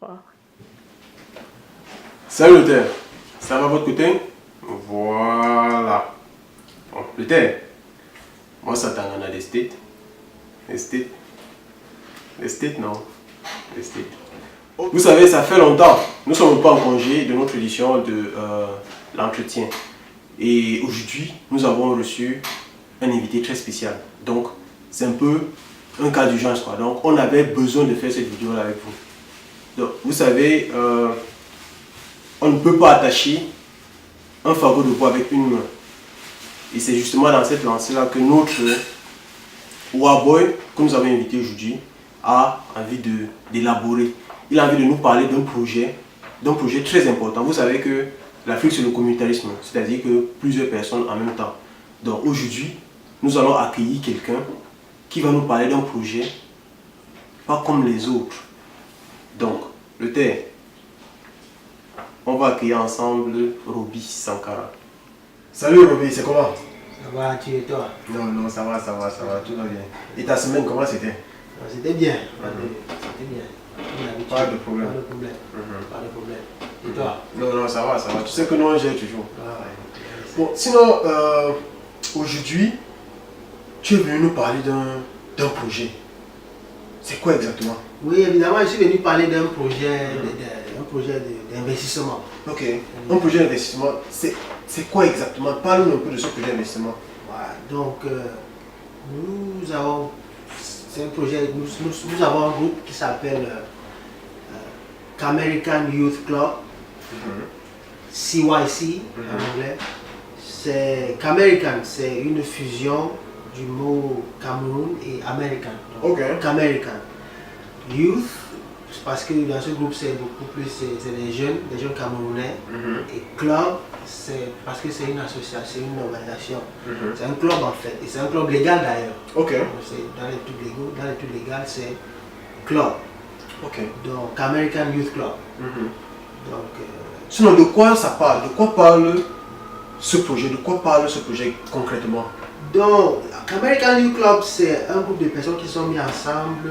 3. Salut le terre, ça va votre côté? Voilà. Bon, le terre, moi ça t'en a des States. Les States non. Les States. Vous savez, ça fait longtemps. Nous sommes pas en congé de notre édition de l'entretien. Et aujourd'hui, nous avons reçu un invité très spécial. Donc, c'est un peu un cas d'urgence, quoi. Donc, on avait besoin de faire cette vidéo-là avec vous. Donc, vous savez, on ne peut pas attacher un fardeau de bois avec une main. Et c'est justement dans cette lancée-là que notre Waboy, que nous avons invité aujourd'hui, a envie d'élaborer. Il a envie de nous parler d'un projet très important. Vous savez que l'Afrique, c'est le communautarisme, c'est-à-dire que plusieurs personnes en même temps. Donc aujourd'hui, nous allons accueillir quelqu'un qui va nous parler d'un projet pas comme les autres. Donc, le terre, on va accueillir ensemble Roby Sankara. Salut Roby, c'est comment? Ça va, tu et toi? Non, ça va, tout va bien. Et ta semaine, comment c'était? C'était bien, c'était bien. Pas de problème. Pas de problème. Pas de problème. Et toi? Non, ça va. Tu sais que nous, on gère toujours. Ah ouais. Bon, sinon, aujourd'hui, tu es venu nous parler d'un projet. C'est quoi exactement? Oui, évidemment, je suis venu parler d'un projet d'investissement. Ok. Un projet d'investissement, c'est quoi exactement? Parle-nous un peu de ce projet d'investissement. Voilà. Donc, nous avons, c'est un projet, nous avons un groupe qui s'appelle Camerican Youth Club, CYC en anglais. Camerican, c'est une fusion du mot Cameroun et American. Donc, Ok. Camerican. Youth, parce que dans ce groupe c'est beaucoup plus, c'est des jeunes camerounais. Et club, c'est parce que c'est une association, une organisation. C'est un club en fait, et c'est un club légal d'ailleurs. Ok. Dans les trucs légaux, dans les trucs légaux c'est club. Ok. Donc American Youth Club. Donc, sinon, de quoi ça parle? De quoi parle ce projet? De quoi parle ce projet concrètement? donc American Youth Club, c'est un groupe de personnes qui sont mis ensemble.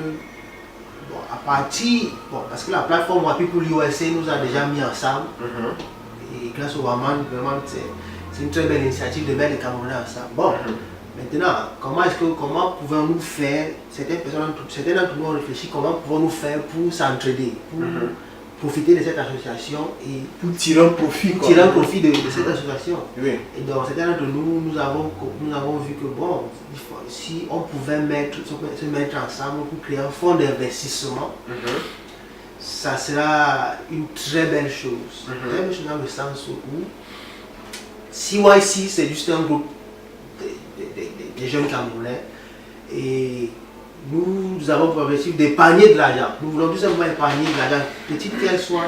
Bon, à partir, parce que la plateforme Wapi pour l'USA nous a déjà mis ensemble. Et grâce au Waman, vraiment, c'est une très belle initiative de mettre les Camerounais ensemble. Bon, maintenant, comment pouvons-nous faire, certains d'entre nous ont réfléchi, comment pouvons-nous faire pour s'entraider, pour profiter de cette association et pour tirer un profit. Tirer un profit de cette association. Oui. Et donc, certains d'entre nous, nous avons vu que bon, si on pouvait se mettre ensemble pour créer un fonds d'investissement, ça sera une très belle chose. Très belle chose dans le sens où CYC, c'est juste un groupe de jeunes Camerounais et nous avons pour objectif d'épargner de l'argent. Nous voulons tout simplement épargner de l'argent, petite qu'elle soit,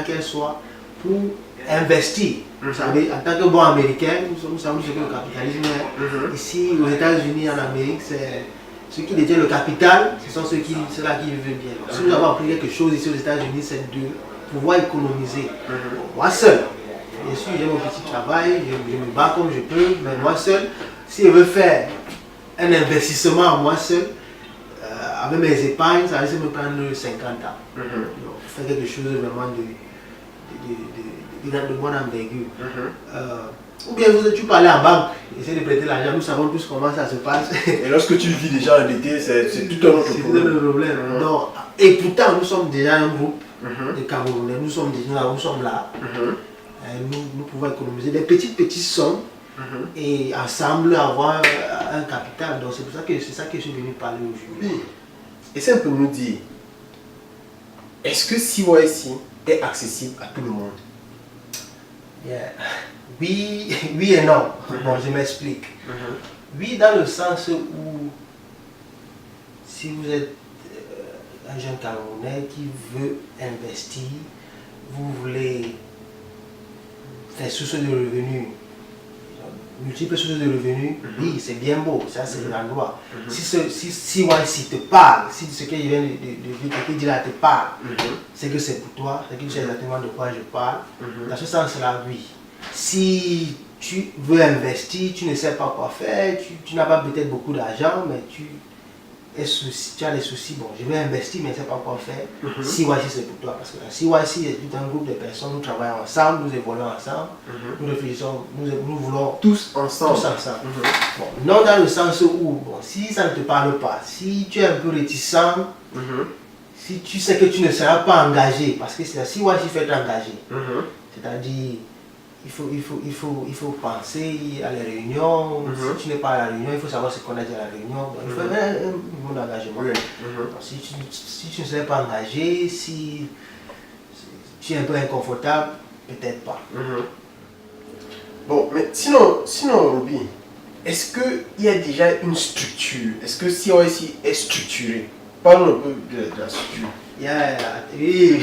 qu'elle soit, pour investir. Vous savez, en tant que bon américain, nous savons ce que le capitalisme est. Ici, aux États-Unis, en Amérique, c'est ceux qui détiennent le capital, ce sont ceux-là qui vivent bien. Donc, si nous avons appris quelque chose ici aux États-Unis, c'est de pouvoir économiser. Moi seul, bien sûr, j'ai mon petit travail, je me bats comme je peux, mais moi seul, si je veux faire un investissement moi seul, avec mes épargnes, ça risque de me prendre 50 ans. Donc, faire quelque chose vraiment de bonne envergure. Ou bien tu peux aller en banque, essayer de prêter l'argent, nous savons tous comment ça se passe. Et lorsque tu vis déjà endetté, c'est tout un autre problème. C'est un problème. Donc, et pourtant, nous sommes déjà un groupe de Camerounais, nous sommes là. Nous pouvons économiser des petites sommes et ensemble avoir un capital. Donc c'est ça que je suis venu parler aujourd'hui. Essaye un peu de nous dire, est-ce que CYC est accessible à tout le monde? Oui et non. Bon, je m'explique. Oui, dans le sens où si vous êtes un jeune Camerounais qui veut investir, vous voulez faire source de revenus, multiples sources de revenus, oui, c'est bien beau, ça c'est l'endroit. Si CYC te parle, si ce que je viens de dire là te parle, c'est que c'est pour toi, c'est que tu sais exactement de quoi je parle. Dans ce sens-là, oui. Si tu veux investir, tu ne sais pas quoi faire, tu n'as pas peut-être beaucoup d'argent, mais tu as des soucis, bon, je vais investir, mais je ne sais pas quoi faire. CYC, c'est pour toi. Parce que CYC est tout un groupe de personnes, nous travaillons ensemble, nous évoluons ensemble, nous réfléchissons, nous voulons tous ensemble. Bon, non dans le sens où, bon, si ça ne te parle pas, si tu es un peu réticent, si tu sais que tu ne seras pas engagé, parce que c'est la CYC fait engagé, c'est-à-dire il faut penser à la réunion. Si tu n'es pas à la réunion, il faut savoir ce qu'on a dit à la réunion. Il faut un minimum d'engagement. Si tu ne serais pas engagé, si tu es un peu inconfortable, peut-être pas. Bon, mais sinon Ruby, est-ce qu'il y a déjà une structure? Est-ce que CYC est structuré? Parlons un peu de la structure. Oui,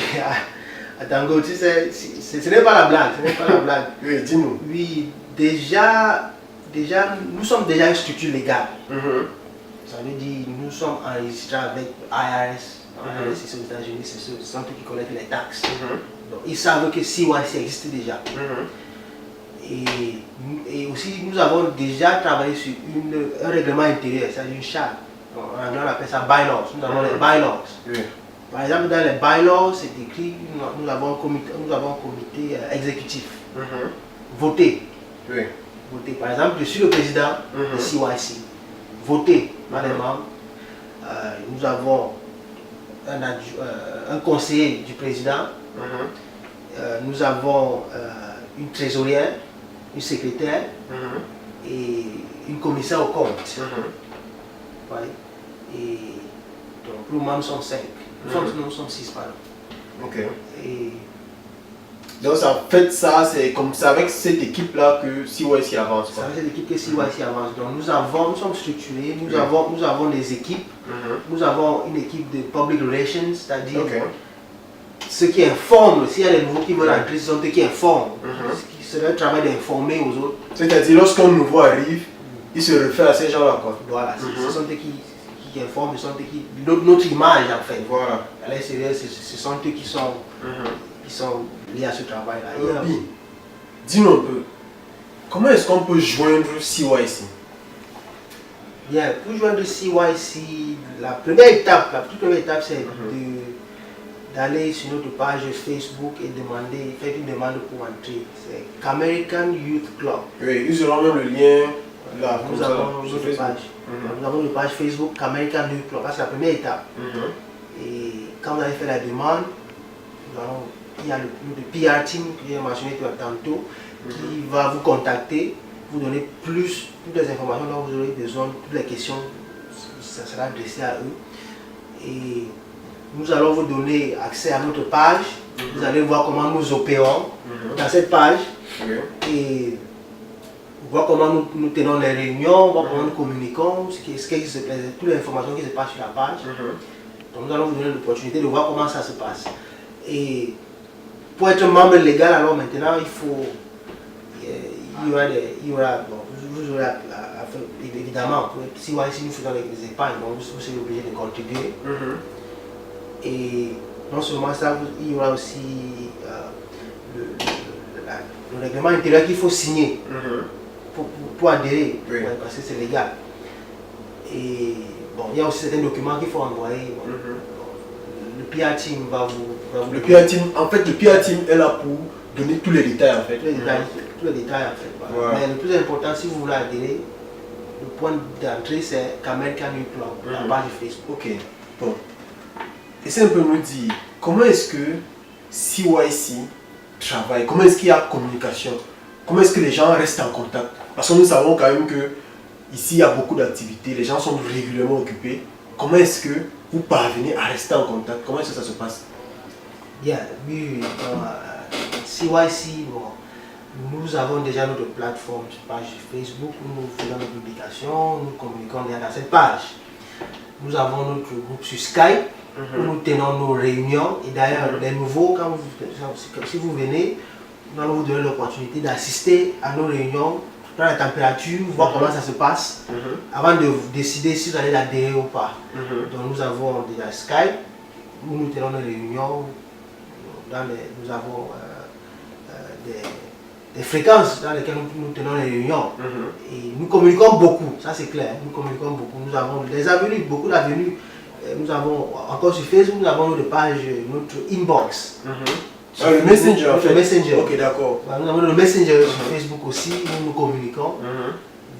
Tango, tu sais, ce n'est pas la blague, ce n'est pas la blague. Oui, dis-nous. Oui, déjà, nous sommes déjà une structure légale. Ça veut dire, nous sommes enregistrés avec IRS. IRS, c'est aux États-Unis, c'est ce centre qui collecte les taxes. Donc, ils savent que CYC existe déjà. Et aussi, nous avons déjà travaillé sur un règlement intérieur, c'est-à-dire une charte. En anglais, on appelle ça bylaws. Nous avons les bylaws. Par exemple, dans les bylaws, c'est écrit, nous avons un comité exécutif. Voté. Voté. Par exemple, je suis le président de CYC. Voté par les membres. Nous avons un conseiller du président. Nous avons une trésorière, une secrétaire et une commissaire aux comptes. Et donc, pour le moment, nous sommes 5. Nous sommes 6, pardon. Ok. Et donc, ça fait ça, c'est comme ça, avec cette équipe-là que CYC avance. C'est avec cette équipe que CYC avance. Donc, nous sommes structurés, nous avons des équipes. Nous avons une équipe de public relations, c'est-à-dire ceux qui informent. S'il y a des nouveaux qui veulent entrer, ce sont eux qui informent. C'est leur travail d'informer aux autres. C'est-à-dire, lorsqu'un nouveau arrive, il se réfère à ces gens-là. Voilà, ce sont eux qui informent, ce sont eux qui. Notre image, en fait. Voilà. À l'extérieur, ce sont eux qui sont liés à ce travail-là. Dis-nous un peu, comment est-ce qu'on peut joindre CYC? Bien, pour joindre CYC, la toute première étape, c'est d'aller sur notre page Facebook et faire une demande pour entrer. C'est American Youth Club. Oui, ils auront même le lien là. Nous avons notre page. Nous avons une page Facebook American Youth Club. C'est la première étape. Et quand vous allez faire la demande, il y a le PR team que j'ai mentionné tantôt qui va vous contacter, vous donner toutes les informations dont vous aurez besoin, toutes les questions, ça sera adressé à eux. Et nous allons vous donner accès à notre page. Vous allez voir comment nous opérons dans cette page. Et voir comment nous tenons les réunions, voir comment nous communiquons, toutes les informations qui se passent sur la page. Donc nous allons vous donner l'opportunité de voir comment ça se passe. Et pour être membre légal, alors maintenant, vous aurez évidemment, si nous faisons les épargnes, donc vous serez obligé de contribuer. Et non seulement ça, il y aura aussi le règlement intérieur qu'il faut signer pour adhérer, parce que c'est légal. Et bon, il y a aussi certains documents qu'il faut envoyer. Le PR team va vous... Le PR team, en fait, le PR team est là pour donner tous les détails en fait. Tous les détails en fait. Voilà. Mais le plus important, si vous voulez adhérer, le point d'entrée c'est American Youth Club, la page Facebook. Ok. Bon. Essaye un peu de nous dire comment est-ce que CYC travaille, comment est-ce qu'il y a communication, comment est-ce que les gens restent en contact. Parce que nous savons quand même que ici il y a beaucoup d'activités, les gens sont régulièrement occupés. Comment est-ce que vous parvenez à rester en contact? Comment est-ce que ça se passe? Bien, oui, CYC, bon, nous avons déjà notre plateforme, page Facebook où nous faisons nos publications, nous communiquons déjà dans cette page. Nous avons notre groupe sur Skype où nous tenons nos réunions. Et d'ailleurs, les nouveaux, si vous venez, nous allons vous donner l'opportunité d'assister à nos réunions, prendre la température, voir comment ça se passe, avant de décider si vous allez adhérer ou pas. Donc nous avons déjà Skype où nous tenons nos réunions. Nous avons des fréquences dans lesquelles nous tenons les réunions. Et nous communiquons beaucoup, ça c'est clair, nous communiquons beaucoup. Nous avons des avenues, beaucoup d'avenues. Nous avons, encore sur Facebook, nous avons notre page, notre inbox. Le Messenger, en fait. Le Messenger. Ok, d'accord. Nous avons le Messenger sur Facebook aussi, où nous communiquons.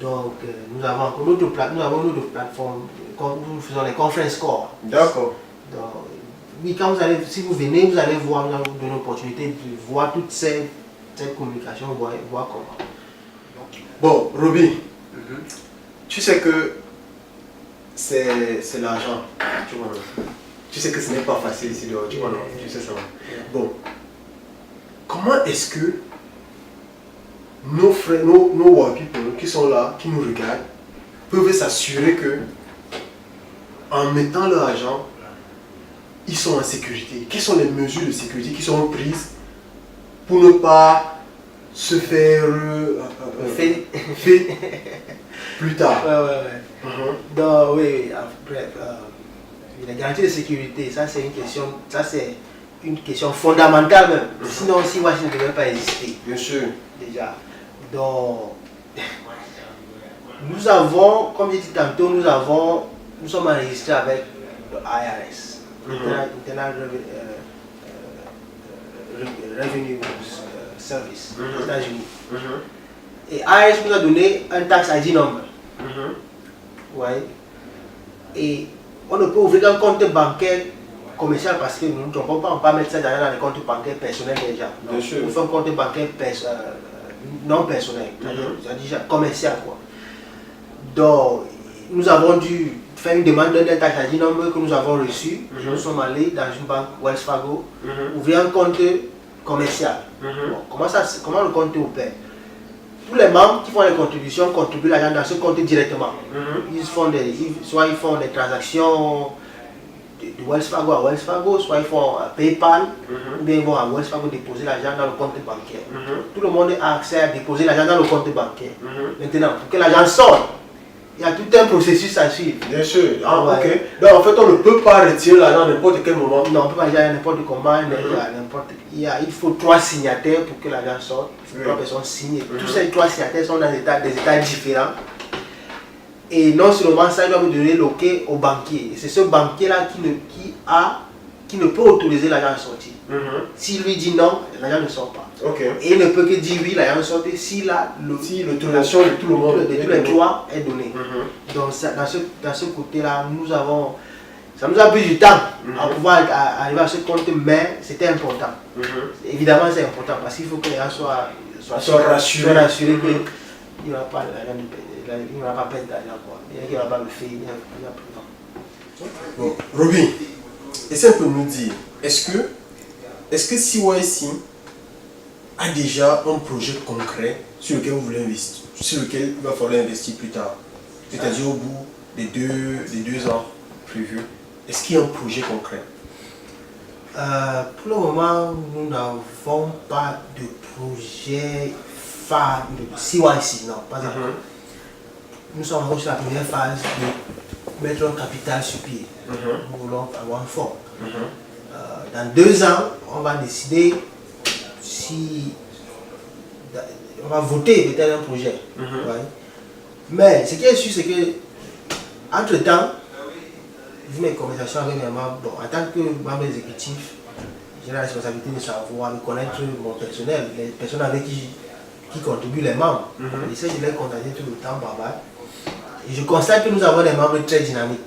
Donc, nous avons encore notre plateforme, nous faisons les conference calls. D'accord. Donc, oui, quand si vous venez, vous allez voir, nous allons vous donner l'opportunité de voir toute cette communication, voir comment. Bon, Roby, tu sais que c'est l'argent, tu vois. Tu sais que ce n'est pas facile ici dehors, tu vois, non? Tu sais ça. Bon, comment est-ce que nos frères, nos white people qui sont là, qui nous regardent, peuvent s'assurer que, en mettant leur argent, ils sont en sécurité? Quelles sont les mesures de sécurité qui seront prises pour ne pas se faire fait plus tard? Donc, oui, bref, la garantie de sécurité, ça c'est une question fondamentale même. Sinon, si Washington ne devait pas exister. Bien sûr. Déjà. Donc, nous avons, comme j'ai dit tantôt, nous sommes enregistrés avec le IRS, Internal Revenue Service, aux États-Unis. Et IRS nous a donné un tax ID number. Ouais. Et on ne peut ouvrir un compte bancaire commercial parce que nous ne trompons pas, on ne peut pas mettre ça dans les comptes bancaires personnels déjà. Bien sûr. On fait un compte bancaire non personnel, c'est-à-dire commercial quoi. Donc, nous avons dû faire une demande d'un tax ID number que nous avons reçu. Nous sommes allés dans une banque Wells Fargo, ouvrir un compte commercial. Bon, comment le compte opère? Tous les membres qui font les contributions contribuent l'argent dans ce compte directement. Soit ils font des transactions de Wells Fargo à Wells Fargo, soit ils font PayPal, ou bien ils vont à Wells Fargo déposer l'argent dans le compte bancaire. Tout le monde a accès à déposer l'argent dans le compte bancaire. Maintenant, pour que l'argent sorte, il y a tout un processus à suivre. Bien sûr. Ok. Donc en fait, on ne peut pas retirer l'argent à n'importe quel moment. Non, on ne peut pas retirer à n'importe comment. Il faut 3 signataires pour que l'argent sorte. Il faut 3 personnes signent. Tous ces 3 signataires sont dans des états différents. Et non seulement ça, il doit vous donner l'OK au banquier. Et c'est ce banquier-là qui ne peut autoriser l'argent à sortir. S'il lui dit non, l'argent ne sort pas. Et il ne peut que dire oui, l'argent sort si l'autorisation de tout le monde, de tous les 3 est donnée. Donc dans ce côté-là, ça nous a pris du temps à pouvoir arriver à ce compte, mais c'était important. Évidemment, c'est important parce qu'il faut que les gens soient rassurés qu'il n'y aura pas l'argent de payer. Il n'y aura pas peine d'argent, quoi. Il n'y aura pas le fait, il n'y a plus de temps. Bon, Roby, essaie un peu de nous dire, est-ce que CYC a déjà un projet concret sur lequel vous voulez investir, sur lequel il va falloir investir plus tard, c'est-à-dire au bout des deux ans prévus? Est-ce qu'il y a un projet concret? Pour le moment, nous n'avons pas de projet phare de CYC, non, pas encore. Nous sommes encore sur la première phase de mettre un capital sur pied. Nous voulons avoir un fonds. Dans 2 ans, on va décider si on va voter peut-être un projet. Ouais. Mais ce qui est sûr, c'est que entre-temps, vu mes conversations avec mes membres, en tant que membre exécutif, j'ai la responsabilité de savoir, de connaître mon personnel, les personnes avec qui contribuent, les membres. J'essaie de les contacter tout le temps par balle. Et je constate que nous avons des membres très dynamiques.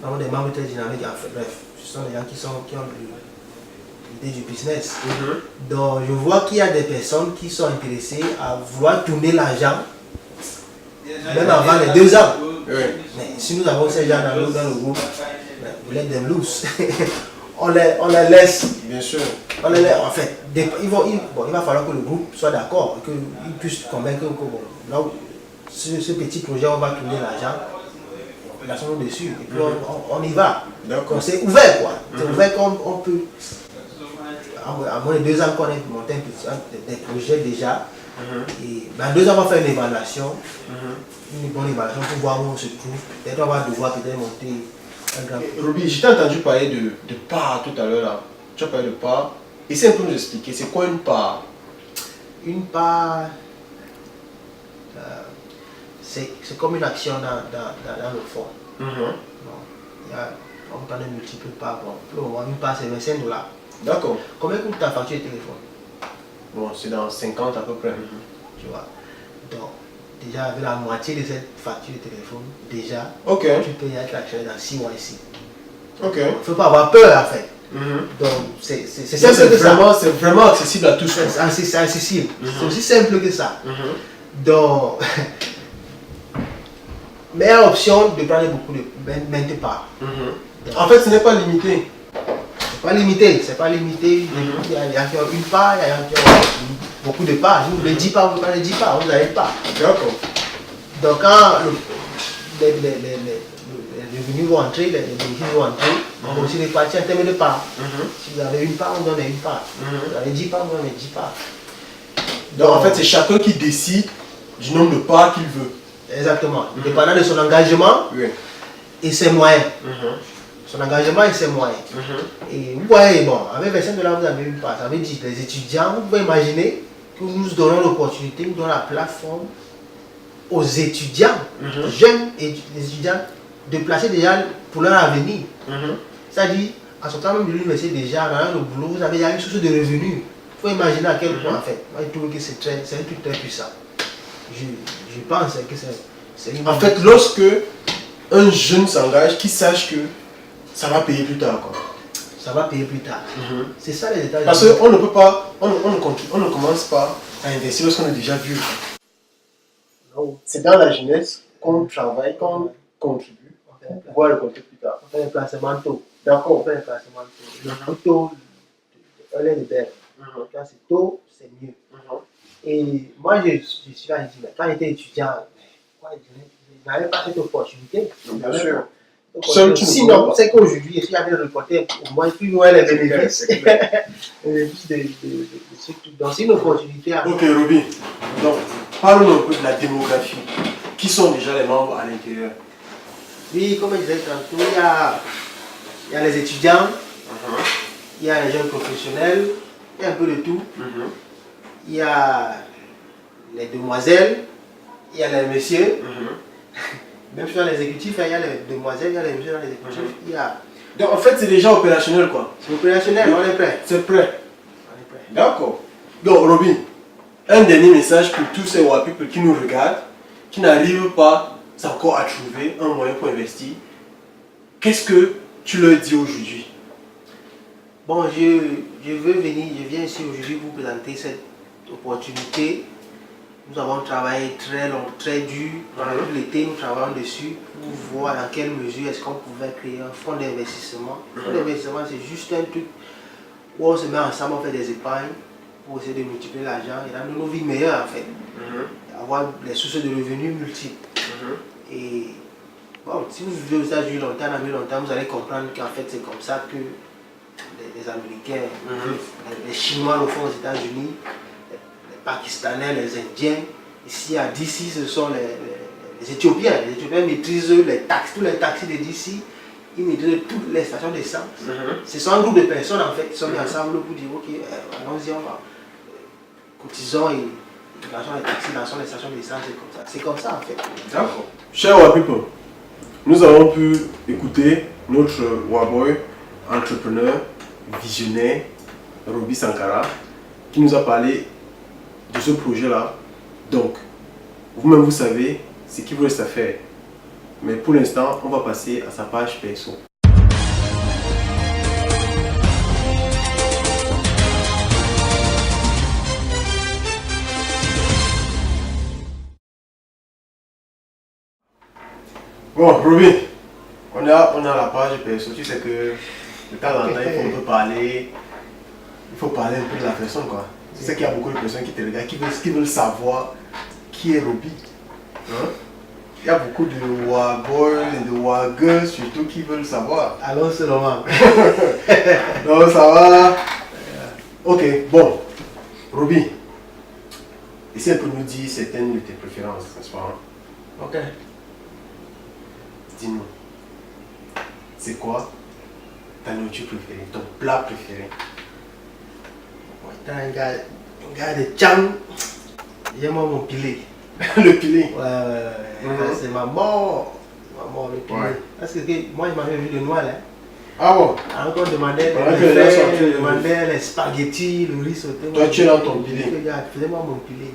Nous avons des membres très dynamiques, en fait, bref, ce sont des gens qui ont l'idée du business. Donc je vois qu'il y a des personnes qui sont intéressées à vouloir tourner l'argent, même avant les 2 ans. Mais si nous avons ces gens dans le groupe, we let them loose. on les laisse. Bien sûr. On les laisse, en fait, il va falloir que le groupe soit d'accord, qu'ils puissent convaincre que bon, là, ce petit projet, on va tourner l'argent, la sommes dessus, et puis on y va. Donc c'est ouvert quoi. C'est ouvert qu'on peut, à moins de 2 ans qu'on ait monté des projets déjà. Et dans 2 ans, on va faire une évaluation, une bonne évaluation pour voir où on se trouve. Peut-être on va devoir monter un grand. Roby, je t'ai entendu parler de part tout à l'heure là. Tu as parlé de part. Essaie un peu de nous expliquer, c'est quoi une part? Une part, c'est comme une action dans le fond. Bon, on ne multiplie pas. Bon, pour le moment, une part, c'est 25 dollars. D'accord. Combien coûte ta facture de téléphone? Bon, c'est dans 50 à peu près. Tu vois. Donc, déjà, avec la moitié de cette facture de téléphone, déjà, Ok. tu peux y être actionné dans 6 mois ici. Ok. Il ne faut pas avoir peur, en fait. Donc, c'est simple que ça. C'est vraiment accessible à tous. C'est accessible. C'est aussi simple que ça. Donc, meilleure option de prendre beaucoup de maintes parts. En fait, ce n'est pas limité. C'est pas limité, c'est pas limité. Il y a une part, il y a beaucoup de parts. Si vous voulez 10 parts, vous prenez 10 parts, vous n'avez pas. D'accord. Donc, quand les revenus vont entrer, les bénéfices vont entrer, on va aussi répartir en termes de parts. Si vous avez une part, on donne une part. Vous avez 10 parts, on donne 10 parts. Donc, en fait, c'est chacun qui décide du nombre de parts qu'il veut. Exactement. Dépendant de son engagement et ses moyens. Son engagement et ses moyens. Et vous voyez, bon, avec 25 dollars, vous avez une part. Ça veut dire les étudiants, vous pouvez imaginer que nous donnons l'opportunité, nous donnons la plateforme aux étudiants, jeunes et les étudiants, de placer déjà pour leur avenir. C'est-à-dire, à sortant même de l'université déjà, dans le boulot, vous avez déjà une source de revenus. Il faut imaginer à quel point, en fait. Moi, je trouve que c'est un truc très puissant. Je pense que c'est une... En fait, lorsque un jeune s'engage, qu'il sache que ça va payer plus tard, quoi. Ça va payer plus tard. C'est ça les États-Unis. Parce qu'on ne peut pas, on ne commence pas à investir lorsqu'on est déjà vieux. C'est dans la jeunesse qu'on travaille, qu'on contribue pour pouvoir récolter plus tard. On fait les placements tôt. D'accord. On fait les placements tôt. Le plus tôt, elle est de belle. Quand c'est tôt, c'est mieux. Et moi, je suis là, je dis, mais quand j'étais étudiant, je n'avais pas cette opportunité. Bien sûr. Sinon, c'est qu'aujourd'hui, si j'avais reporté, au moins, plus loin les bénéfices. Donc, c'est une opportunité. Ok, Roby. Donc, parlons un peu de la démographie. Qui sont déjà les membres à l'intérieur? Oui, comme je disais tantôt, il y a les étudiants, il y a les jeunes professionnels, il y a un peu de tout. Il y a les demoiselles, il y a les messieurs. Même si dans les exécutifs, il y a les demoiselles, il y a les messieurs dans les exécutifs. Donc en fait, c'est déjà opérationnel, quoi. C'est opérationnel, on est prêt. C'est prêt. On est prêt. D'accord. Donc Robin, un dernier message pour tous ces WAP people qui nous regardent, qui n'arrivent pas encore à trouver un moyen pour investir. Qu'est-ce que tu leur dis aujourd'hui? Bon, je viens ici aujourd'hui vous présenter cette opportunité. Nous avons travaillé très long, très dur. Pendant tout l'été, nous travaillons dessus pour voir dans quelle mesure est-ce qu'on pouvait créer un fonds d'investissement. Un fonds d'investissement, c'est juste un truc où on se met ensemble, on fait des épargnes pour essayer de multiplier l'argent et rendre nos vies meilleures en fait. Avoir les sources de revenus multiples. Et bon, si vous vivez aux États-Unis longtemps, en Amérique longtemps, vous allez comprendre qu'en fait c'est comme ça que les Américains, les Chinois le font aux États-Unis. Les Pakistanais, les Indiens, ici à DC, ce sont les Éthiopiens. Les Éthiopiens maîtrisent les taxis, tous les taxis de DC, ils maîtrisent toutes les stations d'essence. Ce sont un groupe de personnes en fait qui sont mis ensemble pour dire ok, allons-y, on va cotisons et lançons les taxis, lançons les stations d'essence, c'est comme ça. C'est comme ça en fait. D'accord. Chers WAPipo, nous avons pu écouter notre WABoy, entrepreneur, visionnaire, Roby Sankara, qui nous a parlé de ce projet-là. Donc, vous-même vous savez ce qu'il vous reste à faire. Mais pour l'instant, on va passer à sa page perso. Bon, Roby, on a la page perso. Tu sais que de temps en temps, il faut parler. Il faut parler un peu de la personne, quoi. Tu sais qu'il y a beaucoup de personnes qui te regardent, qui veulent savoir qui est Roby. Hein? Il y a beaucoup de Waboys et de Wagers surtout qui veulent savoir. Allons seulement. Donc ça va. Ok, bon. Roby, essaie de nous dire certaines de tes préférences, n'est-ce pas? Ok. Dis-nous, c'est quoi ta nourriture préférée, ton plat préféré? T'es un gars Gars de Tchang, j'aime mon pilet. Le pilet. Ouais. C'est ma mort. Ma mort, le pilet. Ouais. Parce que moi, je m'avais vu de noix là. Ah bon? Encore demandait les spaghettis, le riz sauté. Toi, tu es dans ton pilet. Faisais-moi mon pilet.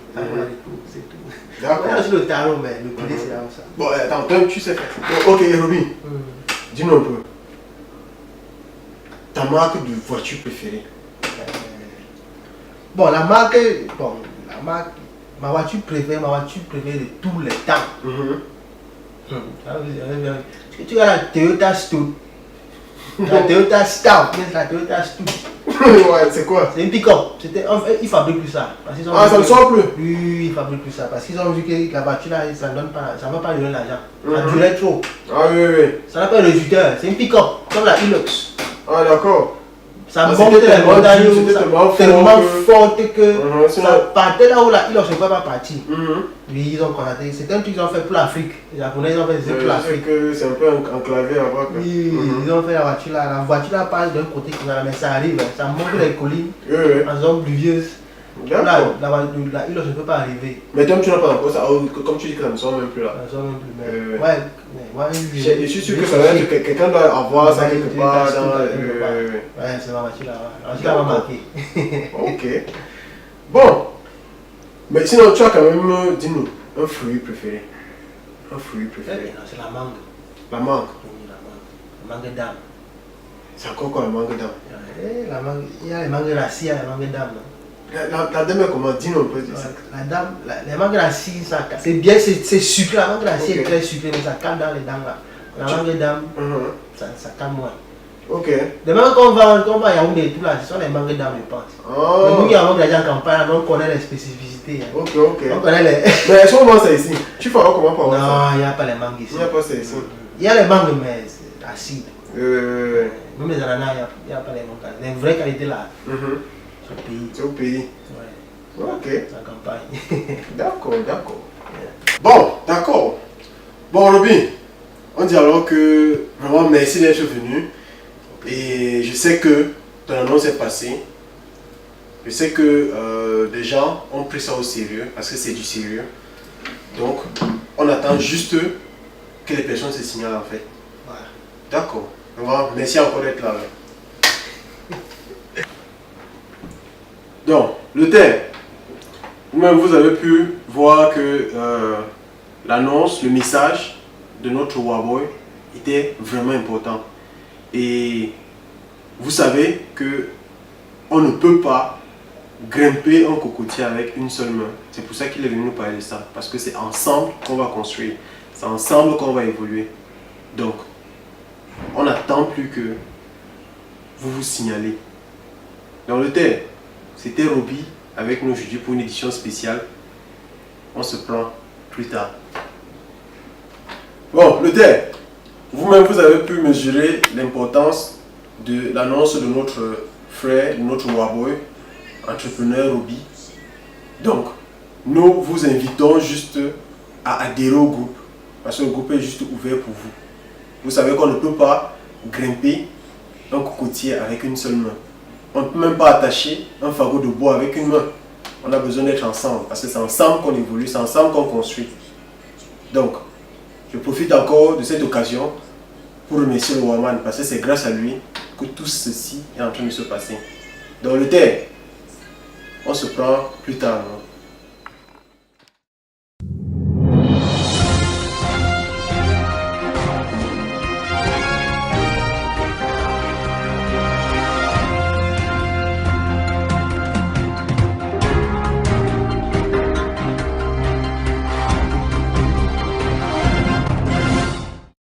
C'est tout. D'accord. Moi, je suis le tarot, mais le pilet, c'est là ça. Bon, attends, toi, tu sais faire. Ok, Robin, dis-nous un peu. Ta marque de voiture préférée? Bon, la marque, ma voiture préférée de tous les temps. Tu as la Toyota Stout. La Toyota Stout, mais la Toyota Stout. Ouais, c'est quoi? C'est une pick-up. Ils fabriquent plus ça. Ah, ça ne sort plus? Oui, ils fabriquent plus ça. Parce qu'ils ont vu que la voiture là, ça ne va pas donner l'argent. Ça durait trop. Ah oui, oui. Ça n'a pas de résultat. C'est une pick-up, comme la Hilux. Ah d'accord. Ça monte les montagnes tellement forte que ça partait là où la Hilux ne pouvait pas partir. Oui, ils ont constaté. C'est un truc qu'ils ont fait pour l'Afrique. Les Japonais, ils ont fait des pour l'Afrique. C'est un peu enclavé là-bas. Oui, ils ont fait la voiture là. La voiture là passe d'un côté, mais ça arrive. Ça monte les collines en zone pluvieuse. Là, la Hilux ne peut pas arriver. Mais toi, tu n'as pas encore ça. Comme tu dis que ça ne sort même plus là. Ça sort même plus. Ouais, je suis sûr que ça va être quelqu'un doit avoir ça quelque part. Ouais, c'est ma voiture là. La voiture là m'a marqué. Ok. Bon. Mais sinon, tu as quand même, dis-nous, un fruit préféré. Un fruit préféré. C'est la mangue. La mangue. Oui, la mangue. La mangue d'âme. C'est encore quoi la mangue d'âme? Il y a les mangues racines, il y a les mangues d'âme. La dame est comment? Dis-nous un peu de ça. La dame, les mangues racines, c'est bien, c'est sucré. La mangue racine est très sucrée, mais ça calme dans les dents là. La mangue d'âme, ça calme moins. Ok. Les mangues qu'on va à Yaoundé et tout là, ce sont les mangues d'âme, je pense. Mais nous qui avons déjà en campagne, on connaît les spécificités. Ok. On connaît les. Mais est-ce qu'on vend ça ici? Tu feras comment pour avoir ça? Non, il n'y a pas les mangues ici. Il n'y a pas ça ici. Il y a les mangues, mais c'est acide. Même les ananas, il n'y a pas les mangues. Les vraies qualités là, c'est au pays. C'est au pays. Ouais. Ok. C'est en campagne. D'accord. Bon, d'accord. Bon, Robin, on dit alors que vraiment merci d'être venu. Et je sais que ton annonce est passée. Je sais que des gens ont pris ça au sérieux parce que c'est du sérieux. Donc, on attend juste que les personnes se signalent en fait. Voilà. D'accord. Voilà. Merci encore d'être là. Donc, le thème. Vous-même, vous avez pu voir que l'annonce, le message de notre Warboy était vraiment important. Et vous savez que on ne peut pas grimper un cocotier avec une seule main. C'est pour ça qu'il est venu nous parler de ça. Parce que c'est ensemble qu'on va construire. C'est ensemble qu'on va évoluer. Donc, on n'attend plus que vous vous signalez. Dans le thème, c'était Roby avec nous aujourd'hui pour une édition spéciale. On se prend plus tard. Bon, le thème. Vous-même, vous avez pu mesurer l'importance de l'annonce de notre frère, de notre Warboy, entrepreneur Roby. Donc, nous vous invitons juste à adhérer au groupe. Parce que le groupe est juste ouvert pour vous. Vous savez qu'on ne peut pas grimper un cocotier avec une seule main. On ne peut même pas attacher un fagot de bois avec une main. On a besoin d'être ensemble. Parce que c'est ensemble qu'on évolue, c'est ensemble qu'on construit. Donc, je profite encore de cette occasion pour remercier le Warman. Parce que c'est grâce à lui que tout ceci est en train de se passer. Dans le thème, on se prend plus tard.